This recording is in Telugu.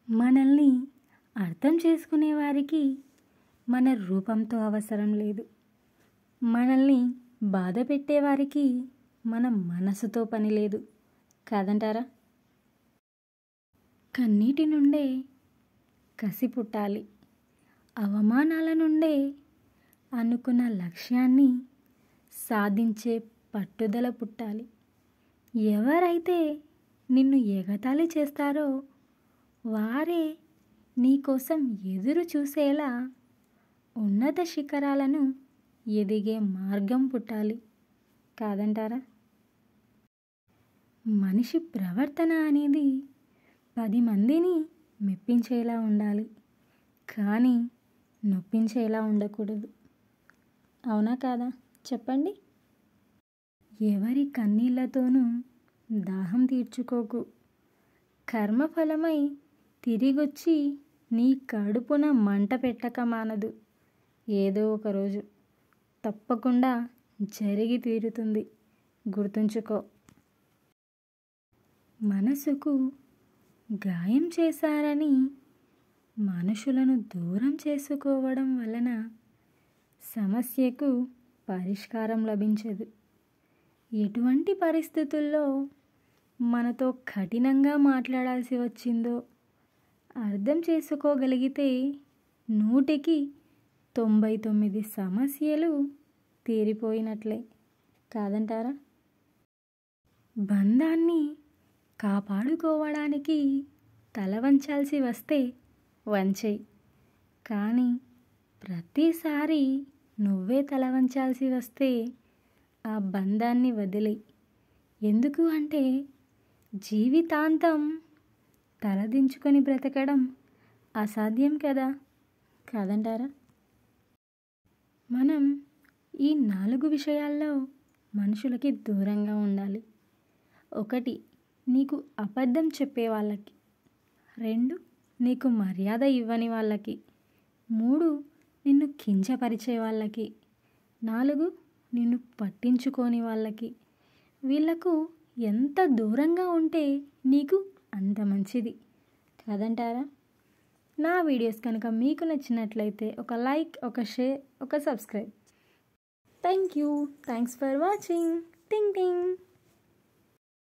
మనల్ని అర్థం చేసుకునే వారికి మన రూపంతో అవసరం లేదు. మనల్ని బాధ పెట్టేవారికి మన మనసుతో పని లేదు కాదంటారా? కన్నీటి నుండే కసి పుట్టాలి, అవమానాల నుండే అనుకున్న లక్ష్యాన్ని సాధించే పట్టుదల పుట్టాలి. ఎవరైతే నిన్ను ఎగతాళి చేస్తారో వారే నీకోసం ఎదురు చూసేలా ఉన్నత శిఖరాలను ఎదిగే మార్గం పుట్టాలి కాదంటారా? మనిషి ప్రవర్తన అనేది 10 మందిని మెప్పించేలా ఉండాలి, కానీ నొప్పించేలా ఉండకూడదు. అవునా కాదా చెప్పండి? ఎవరి కన్నీళ్లతోనూ దాహం తీర్చుకోకు. కర్మఫలమై తిరిగొచ్చి నీ కడుపున మంట పెట్టక మానదు. ఏదో ఒకరోజు తప్పకుండా జరిగి తీరుతుంది, గుర్తుంచుకో. మనసుకు గాయం చేశారని మనుషులను దూరం చేసుకోవడం వలన సమస్యకు పరిష్కారం లభించదు. ఎటువంటి పరిస్థితుల్లో మనతో కఠినంగా మాట్లాడాల్సి వచ్చిందో అర్థం చేసుకోగలిగితే 100కి 99 సమస్యలు తీరిపోయినట్లే కాదంటారా? బంధాన్ని కాపాడుకోవడానికి తల వంచాల్సి వస్తే వంచేయి, కానీ ప్రతిసారి నువ్వే తల వంచాల్సి వస్తే ఆ బంధాన్ని వదిలేయి. ఎందుకు అంటే జీవితాంతం తలదించుకొని బ్రతకడం అసాధ్యం కదా కాదంటారా? మనం ఈ 4 విషయాల్లో మనుషులకి దూరంగా ఉండాలి. 1 నీకు అబద్ధం చెప్పే వాళ్ళకి, 2 నీకు మర్యాద ఇవ్వని వాళ్ళకి, 3 నిన్ను కించపరిచే వాళ్ళకి, 4 నిన్ను పట్టించుకోని వాళ్ళకి. వీళ్ళకు ఎంత దూరంగా ఉంటే నీకు అంత మంచిది కాదంటారా? నా వీడియోస్ కనుక మీకు నచ్చినట్లయితే ఒక లైక్, ఒక షేర్, ఒక subscribe. Thank you. Thanks for watching. టింగ్ టింగ్.